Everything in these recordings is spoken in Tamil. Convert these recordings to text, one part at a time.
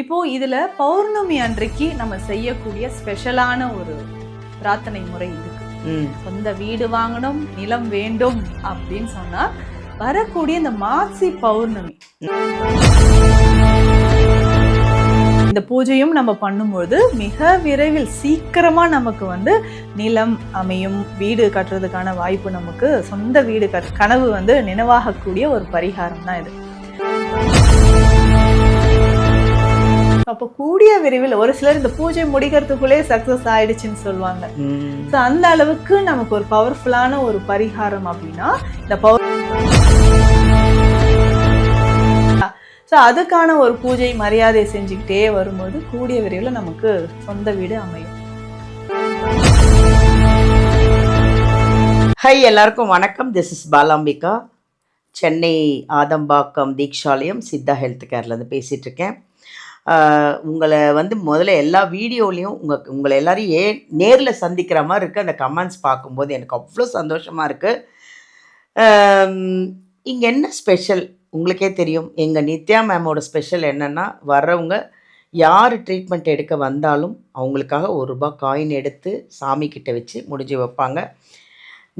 இப்போ இதுல பௌர்ணமி அன்றைக்கு நம்ம செய்யக்கூடிய ஸ்பெஷலான ஒரு பிரார்த்தனை முறை இருக்கு. சொந்த வீடு வாங்கணும், நிலம் வேண்டும் அப்படின்னு சொன்னா வரக்கூடிய இந்த மாசி பௌர்ணமி இந்த பூஜையும் நம்ம பண்ணும்போது மிக விரைவில் சீக்கிரமா நமக்கு நிலம் அமையும், வீடு கட்டுறதுக்கான வாய்ப்பு, நமக்கு சொந்த வீடு கனவு நினைவாகக்கூடிய ஒரு பரிகாரம் தான் இது. அப்போ கூடிய விரைவில் ஒரு சிலர் இந்த பூஜை முடிக்கிறதுக்குள்ளே சக்சஸ் ஆயிடுச்சுன்னு சொல்லுவாங்க. ஸோ அந்த அளவுக்கு நமக்கு ஒரு பவர்ஃபுல்லான ஒரு பரிகாரம் அப்படின்னா இந்த ஸோ அதுக்கான ஒரு பூஜை மரியாதை செஞ்சுக்கிட்டே வரும்போது கூடிய விரைவில் நமக்கு சொந்த வீடு அமையும். ஹை, எல்லாருக்கும் வணக்கம். This is Balambika, Chennai Adambakkam Deekshalayam Siddha health கேர்லேருந்து பேசிகிட்டு இருக்கேன். உங்களை முதல்ல எல்லா வீடியோலையும் உங்களை எல்லாரையும் நேரில் சந்திக்கிற மாதிரி இருக்குது. அந்த கமெண்ட்ஸ் பார்க்கும்போது எனக்கு அவ்வளோ சந்தோஷமாக இருக்குது. இங்கே என்ன ஸ்பெஷல் உங்களுக்கே தெரியும். எங்கள் நித்யா மேமோட ஸ்பெஷல் என்னென்னா, வர்றவங்க யார் ட்ரீட்மெண்ட் எடுக்க வந்தாலும் அவங்களுக்காக ₹1 காயின் எடுத்து சாமிக்கிட்ட வச்சு முடிஞ்சு வைப்பாங்க.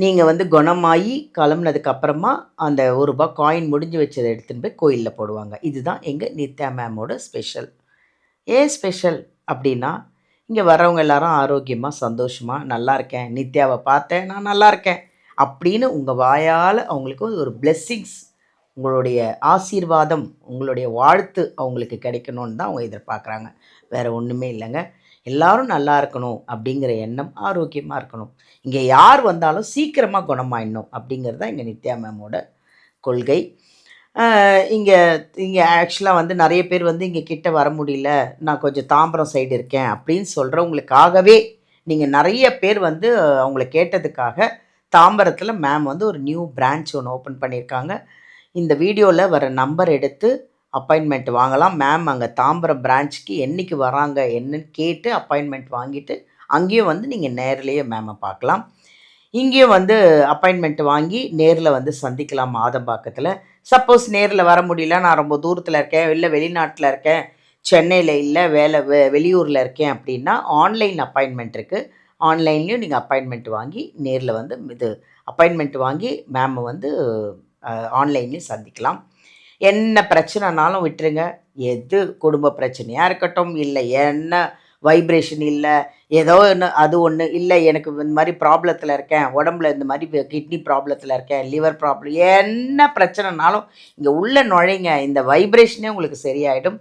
நீங்கள் குணமாகி கிளம்புனதுக்கப்புறமா அந்த ₹1 காயின் முடிஞ்சு வச்சதை எடுத்துகிட்டு போய் கோயிலில் போடுவாங்க. இதுதான் எங்கள் நித்யா மேமோட ஸ்பெஷல். ஏன் ஸ்பெஷல் அப்படின்னா, இங்கே வர்றவங்க எல்லாரும் ஆரோக்கியமாக சந்தோஷமாக நல்லா இருக்கேன், நித்யாவை பார்த்தேன், நான் நல்லா இருக்கேன் அப்படின்னு உங்கள் வாயால் அவங்களுக்கு ஒரு பிளெஸ்ஸிங்ஸ், உங்களுடைய ஆசீர்வாதம், உங்களுடைய வாழ்த்து அவங்களுக்கு கிடைக்கணும்னு தான் அவங்க எதிர்பார்க்குறாங்க. வேறு ஒன்றுமே இல்லைங்க. எல்லாரும் நல்லா இருக்கணும் அப்படிங்கிற எண்ணம், ஆரோக்கியமாக இருக்கணும், இங்கே யார் வந்தாலும் சீக்கிரமாக குணமாயிடணும் அப்படிங்கிறது தான் எங்கள் நித்யா மேமோட கொள்கை. இங்கே ஆக்சுவலாக நிறைய பேர் இங்கே கிட்ட வர முடியல, நான் கொஞ்சம் தாம்பரம் சைடு இருக்கேன் அப்படின்னு சொல்கிறவங்களுக்காகவே நீங்கள் நிறைய பேர் அவங்கள கேட்டதுக்காக தாம்பரத்தில் மேம் ஒரு நியூ பிரான்ச் ஒன்று ஓப்பன் பண்ணியிருக்காங்க. இந்த வீடியோவில் வர நம்பர் எடுத்து அப்பாயின்மெண்ட் வாங்கலாம். மேம் அங்கே தாம்பரம் பிரான்ச்சுக்கு என்றைக்கு வராங்க என்னன்னு கேட்டு அப்பாயின்மெண்ட் வாங்கிட்டு அங்கேயும் நீங்கள் நேரிலேயே மேமை பார்க்கலாம். இங்கேயும் அப்பாயின்மெண்ட் வாங்கி நேரில் சந்திக்கலாம் ஆதம்பாக்கத்தில். சப்போஸ் நேரில் வர முடியல, நான் ரொம்ப தூரத்தில் இருக்கேன், இல்லை வெளிநாட்டில் இருக்கேன், சென்னையில் இல்லை, வெளியூரில் இருக்கேன் அப்படின்னா ஆன்லைன் அப்பாயின்மெண்ட் இருக்குது. ஆன்லைன்லேயும் நீங்கள் அப்பாயின்மெண்ட் வாங்கி நேரில் இது அப்பாயின்மெண்ட் வாங்கி மேமை ஆன்லைன்லேயும் சந்திக்கலாம். என்ன பிரச்சனைனாலும் விட்டுருங்க. எது குடும்ப பிரச்சனையாக இருக்கட்டும், இல்லை என்ன வைப்ரேஷன் இல்லை, ஏதோ ஒன்று அது ஒன்று இல்லை, எனக்கு இந்த மாதிரி ப்ராப்ளத்தில் இருக்கேன், உடம்புல இந்த மாதிரி கிட்னி ப்ராப்ளத்தில் இருக்கேன், லிவர் ப்ராப்ளம், என்ன பிரச்சனைனாலும் இங்கே உள்ள நுழைங்க, இந்த வைப்ரேஷனே உங்களுக்கு சரியாயிடும்.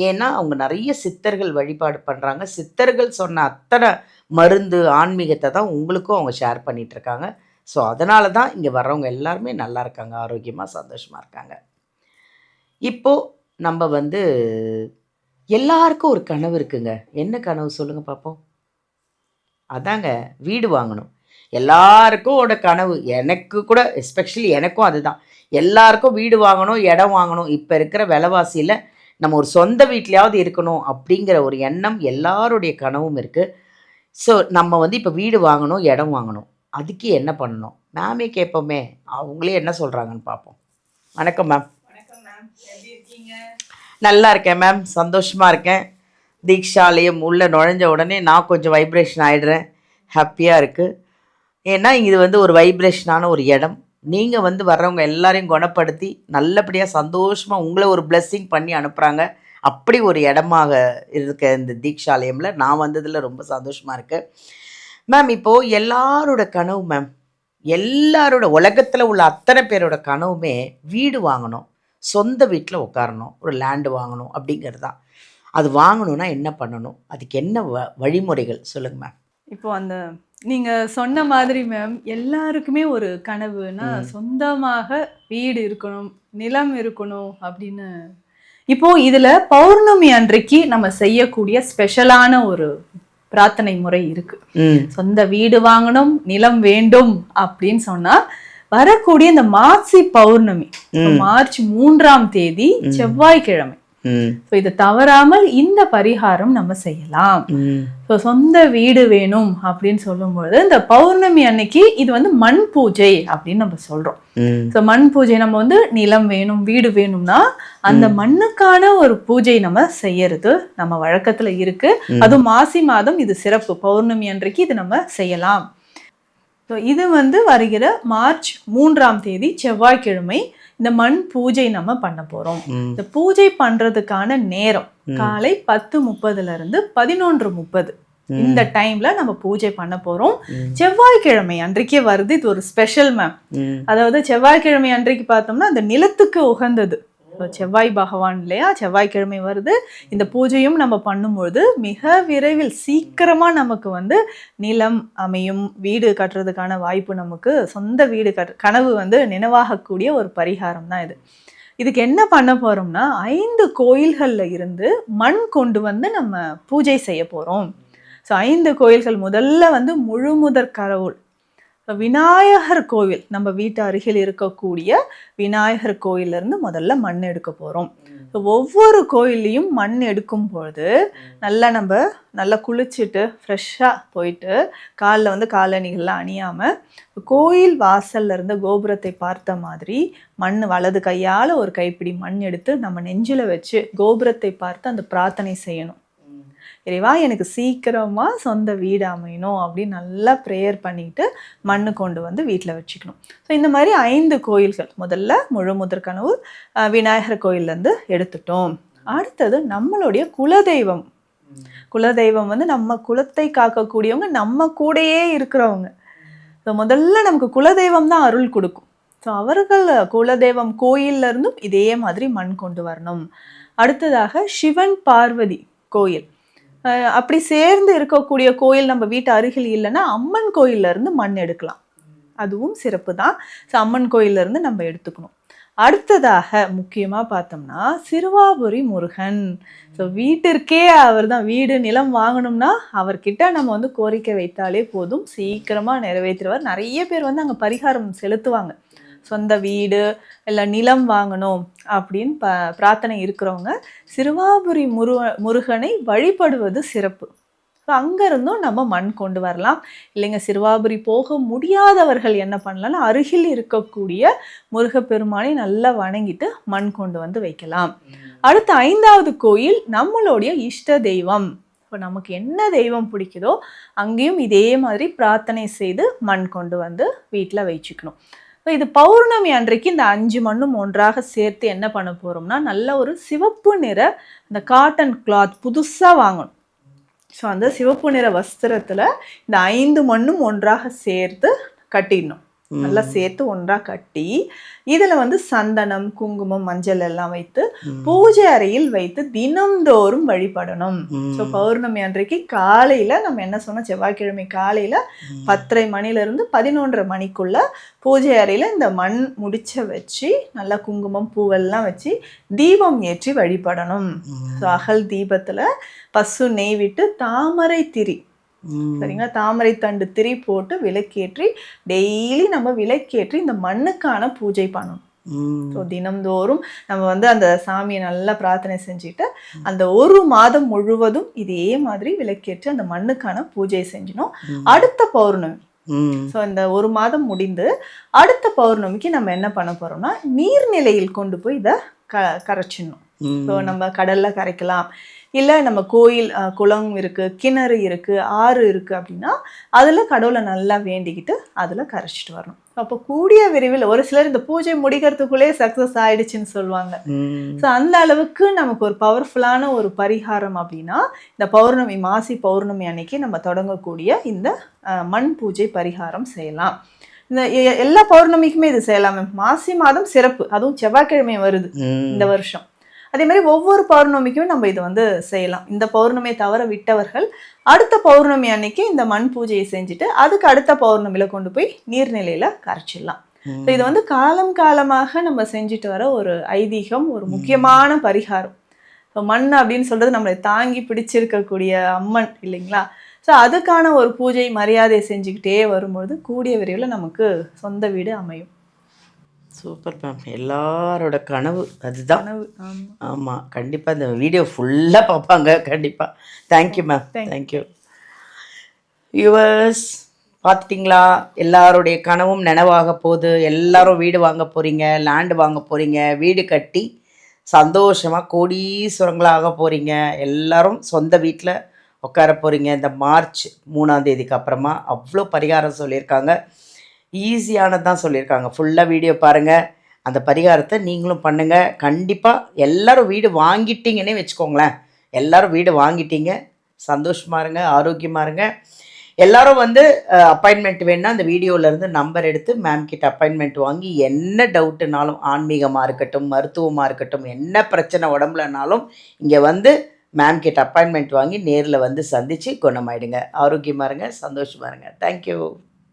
ஏன்னா அவங்க நிறைய சித்தர்கள் வழிபாடு பண்ணுறாங்க. சித்தர்கள் சொன்ன அத்தனை மருந்து ஆன்மீகத்தை தான் உங்களுக்கும் அவங்க ஷேர் பண்ணிகிட்ருக்காங்க. ஸோ அதனால தான் இங்கே வர்றவங்க எல்லாருமே நல்லா இருக்காங்க, ஆரோக்கியமாக சந்தோஷமாக இருக்காங்க. இப்போது நம்ம எல்லாருக்கும் ஒரு கனவு இருக்குங்க. என்ன கனவு சொல்லுங்கள் பார்ப்போம்? அதாங்க வீடு வாங்கணும். எல்லாருக்கும் கனவு, எனக்கு கூட எஸ்பெஷலி எனக்கும் அதுதான். எல்லாருக்கும் வீடு வாங்கணும், இடம் வாங்கணும். இப்போ இருக்கிற விலைவாசியில் நம்ம ஒரு சொந்த வீட்லையாவது இருக்கணும் அப்படிங்கிற ஒரு எண்ணம் எல்லாருடைய கனவும் இருக்குது. ஸோ நம்ம இப்போ வீடு வாங்கணும், இடம் வாங்கணும், அதுக்கு என்ன பண்ணணும்? மேமே கேட்போமே, அவங்களே என்ன சொல்கிறாங்கன்னு பார்ப்போம். வணக்கம் மேம். நல்லா இருக்கேன் மேம், சந்தோஷமாக இருக்கேன். தீக்ஷாலயம் உள்ளே நுழைஞ்ச உடனே நான் கொஞ்சம் வைப்ரேஷன் ஆகிடுறேன், ஹாப்பியாக இருக்குது. ஏன்னா இது ஒரு வைப்ரேஷனான ஒரு இடம். நீங்கள் வர்றவங்க எல்லாரையும் குணப்படுத்தி நல்லபடியாக சந்தோஷமாக உங்களை ஒரு பிளெஸ்ஸிங் பண்ணி அனுப்புகிறாங்க. அப்படி ஒரு இடமாக இருக்க இந்த தீக்ஷாலயமில் நான் வந்ததில் ரொம்ப சந்தோஷமாக இருக்குது மேம். இப்போது எல்லாரோட கனவு மேம், எல்லாரோட உலகத்தில் உள்ள அத்தனை பேரோட கனவுமே வீடு வாங்கணும், சொந்த வீட்டில் உட்காரணும், ஒரு லேண்டு வாங்கணும் அப்படிங்கிறது தான். அது வாங்கணும்னா என்ன பண்ணணும், அதுக்கு என்ன வழிமுறைகள் சொல்லுங்கள் மேம். இப்போ நீங்கள் சொன்ன மாதிரி மேம், எல்லாருக்குமே ஒரு கனவுனா சொந்தமாக வீடு இருக்கணும், நிலம் இருக்கணும் அப்படின்னு. இப்போ இதில் பௌர்ணமி அன்றைக்கு நம்ம செய்யக்கூடிய ஸ்பெஷலான ஒரு பிரார்த்தனை முறை இருக்கு. சொந்த வீடு வாங்கணும், நிலம் வேண்டும் அப்படின்னு சொன்னா வரக்கூடிய இந்த மாசி பௌர்ணமி, மார்ச் 3ஆம் தேதி செவ்வாய்க்கிழமை, ஸோ இது தவறாமல் இந்த பரிகாரம் நம்ம செய்யலாம். ஸோ சொந்த வீடு வேணும் அப்படின்னு சொல்லும்போது இந்த பௌர்ணமி அன்னைக்கு இது வந்து மண் பூஜை அப்படின்னு நம்ம சொல்றோம். ஸோ மண் பூஜை நம்ம வந்து நிலம் வேணும் வீடு வேணும்னா அந்த மண்ணுக்கான ஒரு பூஜை நம்ம செய்யறது நம்ம வழக்கத்துல இருக்கு. அதுவும் மாசி மாதம் இது சிறப்பு. பௌர்ணமி அன்றைக்கு இது நம்ம செய்யலாம். ஸோ இது வந்து வருகிற மார்ச் 3ஆம் தேதி செவ்வாய்க்கிழமை இந்த மண் பூஜை நம்ம பண்ண போறோம். இந்த பூஜை பண்றதுக்கான நேரம் காலை 10:30 இருந்து 11:30 இந்த டைம்ல நம்ம பூஜை பண்ண போறோம். செவ்வாய்க்கிழமை அன்றைக்கே வருது. இது ஒரு ஸ்பெஷல் மேம். அதாவது செவ்வாய்க்கிழமை அன்றைக்கு பார்த்தோம்னா அந்த நிலத்துக்கு உகந்தது. செவ்வாய் பகவான் இல்லையா, செவ்வாய்க்கிழமை வருது. இந்த பூஜையும் நம்ம பண்ணும்பொழுது மிக விரைவில் சீக்கிரமா நமக்கு வந்து நிலம் அமையும், வீடு கட்டுறதுக்கான வாய்ப்பு, நமக்கு சொந்த வீடு கனவு வந்து நினைவாகக்கூடிய ஒரு பரிகாரம் தான் இது. இதுக்கு என்ன பண்ண போறோம்னா 5 கோயில்கள்ல இருந்து மண் கொண்டு வந்து நம்ம பூஜை செய்ய போறோம். ஸோ 5 கோயில்கள். முதல்ல வந்து முழுமுதற் கடவுள் விநாயகர் கோவில், நம்ம வீட்டு அருகில் இருக்கக்கூடிய விநாயகர் கோயில்ல இருந்து முதல்ல மண் எடுக்க போறோம். ஒவ்வொரு கோயிலையும் மண் எடுக்கும் பொழுது நல்லா குளிச்சுட்டு ஃப்ரெஷ்ஷா போயிட்டு காலில் வந்து காலணிகள்லாம் அணியாம கோயில் வாசல்ல இருந்து கோபுரத்தை பார்த்த மாதிரி மண் வலது கையால ஒரு கைப்பிடி மண் எடுத்து நம்ம நெஞ்சில வச்சு கோபுரத்தை பார்த்து அந்த பிரார்த்தனை செய்யணும். இறைவா எனக்கு சீக்கிரமா சொந்த வீடு அமையணும் அப்படின்னு நல்லா ப்ரேயர் பண்ணிட்டு மண்ணு கொண்டு வந்து வீட்டில் வச்சுக்கணும். ஸோ இந்த மாதிரி 5 கோயில்கள். முதல்ல முழுமுதற் கடவுள் விநாயகர் கோயிலேருந்து எடுத்துட்டோம். அடுத்தது நம்மளுடைய குலதெய்வம். குலதெய்வம் வந்து நம்ம குலத்தை காக்கக்கூடியவங்க, நம்ம கூடயே இருக்கிறவங்க. ஸோ முதல்ல நமக்கு குலதெய்வம் தான் அருள் கொடுக்கும். ஸோ அவர்கள் குலதெய்வம் கோயில்ல இருந்தும் இதே மாதிரி மண் கொண்டு வரணும். அடுத்ததாக சிவன் பார்வதி கோயில். அப்படி சேர்ந்து இருக்கக்கூடிய கோயில் நம்ம வீட்டு அருகில் இல்லைன்னா அம்மன் கோயில்ல இருந்து மண் எடுக்கலாம். அதுவும் சிறப்பு தான். ஸோ அம்மன் கோயில்ல இருந்து நம்ம எடுத்துக்கணும். அடுத்ததாக முக்கியமா பார்த்தோம்னா சிறுவாபுரி முருகன். ஸோ வீட்டிற்கே அவர் தான். வீடு நிலம் வாங்கணும்னா அவர்கிட்ட நம்ம வந்து கோரிக்கை வைத்தாலே போதும், சீக்கிரமா நிறைவேற்றுவார். நிறைய பேர் வந்து அங்கே பரிகாரம் செலுத்துவாங்க. சொந்த வீடு இல்லை நிலம் வாங்கணும் அப்படின்னு பிரார்த்தனை இருக்கிறவங்க சிறுவாபுரி முருகனை வழிபடுவது சிறப்பு. ஸோ அங்கேருந்தும் நம்ம மண் கொண்டு வரலாம். இல்லைங்க சிறுவாபுரி போக முடியாதவர்கள் என்ன பண்ணலாம்னா அருகில் இருக்கக்கூடிய முருகப்பெருமானை நல்லா வணங்கிட்டு மண் கொண்டு வந்து வைக்கலாம். அடுத்த 5வது கோயில் நம்மளுடைய இஷ்ட தெய்வம். இப்போ நமக்கு என்ன தெய்வம் பிடிக்குதோ அங்கேயும் இதே மாதிரி பிரார்த்தனை செய்து மண் கொண்டு வந்து வீட்டில் வச்சுக்கணும். இது பௌர்ணமி அன்றைக்கு இந்த 5 மண்ணும் ஒன்றாக சேர்த்து என்ன பண்ண போறோம்னா நல்ல ஒரு சிவப்பு நிற இந்த காட்டன் கிளாத் புதுசா வாங்கணும். ஸோ அந்த சிவப்பு நிற வஸ்திரத்துல இந்த 5 மண்ணும் ஒன்றாக சேர்த்து கட்டிடணும். நல்லா சேர்த்து ஒன்றா கட்டி இதுல வந்து சந்தனம், குங்குமம், மஞ்சள் எல்லாம் வைத்து பூஜை அறையில் வைத்து தினம்தோறும் வழிபடணும். ஸோ பௌர்ணமி அன்றைக்கு காலையில நம்ம என்ன சொன்னோம், செவ்வாய்க்கிழமை காலையில 10:30 மணிலிருந்து 11:30 மணிக்குள்ள பூஜை அறையில இந்த மண் முடிச்ச வச்சு நல்லா குங்குமம் பூவெல்லாம் வச்சு தீபம் ஏற்றி வழிபடணும். ஸோ அகல் தீபத்துல பசு நெய் விட்டு தாமரை திரி, சரிங்களா, தாமரை தண்டு திரி போட்டு விளக்கேற்றி டெய்லி நம்ம விளக்கேற்றி இந்த மண்ணுக்கான பூஜை பண்ணணும். ஸோ தினம்தோறும் நம்ம வந்து அந்த சாமியை நல்லா பிரார்த்தனை செஞ்சுட்டு அந்த 1 மாதம் முழுவதும் இதே மாதிரி விளக்கேற்றி அந்த மண்ணுக்கான பூஜை செஞ்சணும். அடுத்த பௌர்ணமி, ஸோ இந்த 1 மாதம் முடிந்து அடுத்த பௌர்ணமிக்கு நம்ம என்ன பண்ண போறோம்னா நீர்நிலையில் கொண்டு போய் இதை கரைச்சிடணும். ஸோ நம்ம கடல்ல கரைக்கலாம், இல்லை நம்ம கோயில் குளம் இருக்குது, கிணறு இருக்குது, ஆறு இருக்குது அப்படின்னா அதில் கடவுளை நல்லா வேண்டிக்கிட்டு அதில் கரைச்சிட்டு வரணும். அப்போ கூடிய விரைவில் ஒரு சிலர் இந்த பூஜை முடிக்கிறதுக்குள்ளே சக்ஸஸ் ஆயிடுச்சுன்னு சொல்லுவாங்க. ஸோ அந்த அளவுக்கு நமக்கு ஒரு பவர்ஃபுல்லான ஒரு பரிகாரம் அப்படின்னா இந்த பௌர்ணமி, மாசி பௌர்ணமி அன்னைக்கு நம்ம தொடங்கக்கூடிய இந்த மண் பூஜை பரிகாரம் செய்யலாம். இந்த எல்லா பௌர்ணமிக்குமே இது செய்யலாம் மேம். மாசி மாதம் சிறப்பு, அதுவும் செவ்வாய்க்கிழமை வருது இந்த வருஷம். அதே மாதிரி ஒவ்வொரு பௌர்ணமிக்கும் நம்ம இதை வந்து செய்யலாம். இந்த பௌர்ணமியை தவற விட்டவர்கள் அடுத்த பௌர்ணமி அன்னைக்கு இந்த மண் பூஜையை செஞ்சுட்டு அதுக்கு அடுத்த பௌர்ணமியில கொண்டு போய் நீர்நிலையில கரைச்சிடலாம். இது வந்து காலம் காலமாக நம்ம செஞ்சுட்டு வர ஒரு ஐதீகம், ஒரு முக்கியமான பரிகாரம். மண் அப்படின்னு சொல்றது நம்மளை தாங்கி பிடிச்சிருக்கக்கூடிய அம்மன் இல்லைங்களா. ஸோ அதுக்கான ஒரு பூஜை மரியாதை செஞ்சுக்கிட்டே வரும்பொழுது கூடிய விரைவில் நமக்கு சொந்த வீடு அமையும். Super ma'am. எல்லாரோட கனவு அதுதான். கனவு. ஆமா. ஆமாம், கண்டிப்பாக இந்த வீடியோ ஃபுல்லாக பார்ப்பாங்க கண்டிப்பாக. Thank you ma'am, thank you. வியூவர்ஸ் பார்த்துட்டிங்களா, எல்லாருடைய கனவும் நினைவாக போகுது. எல்லாரும் வீடு வாங்க போகிறீங்க, லேண்டு வாங்க போகிறீங்க, வீடு கட்டி சந்தோஷமாக கோடீஸ்வரங்களாக போகிறீங்க. எல்லாரும் சொந்த வீட்டில் உட்கார போகிறீங்க. இந்த மார்ச் 3ஆம் தேதிக்கு அப்புறமா அவ்வளோ பரிகாரம் சொல்லியிருக்காங்க. ஈஸியானது தான் சொல்லியிருக்காங்க. ஃபுல்லாக வீடியோ பாருங்கள், அந்த பரிகாரத்தை நீங்களும் பண்ணுங்கள். கண்டிப்பாக எல்லோரும் வீடு வாங்கிட்டீங்கன்னே வச்சுக்கோங்களேன். எல்லோரும் வீடு வாங்கிட்டீங்க, சந்தோஷமாக இருங்க, ஆரோக்கியமாக இருங்க. எல்லாரும் வந்து அப்பாயின்மெண்ட் வேணுன்னா அந்த வீடியோவிலேருந்து நம்பர் எடுத்து மேம் கிட்ட அப்பாயின்மெண்ட் வாங்கி என்ன டவுட்டுனாலும், ஆன்மீகமாக இருக்கட்டும், மருத்துவமாக இருக்கட்டும், என்ன பிரச்சனை உடம்புலனாலும் இங்கே வந்து மேம் கிட்ட அப்பாயின்மெண்ட் வாங்கி நேரில் வந்து சந்தித்து குணமாயிடுங்க. ஆரோக்கியமாக இருங்க, சந்தோஷமாக இருங்க. தேங்க்யூ.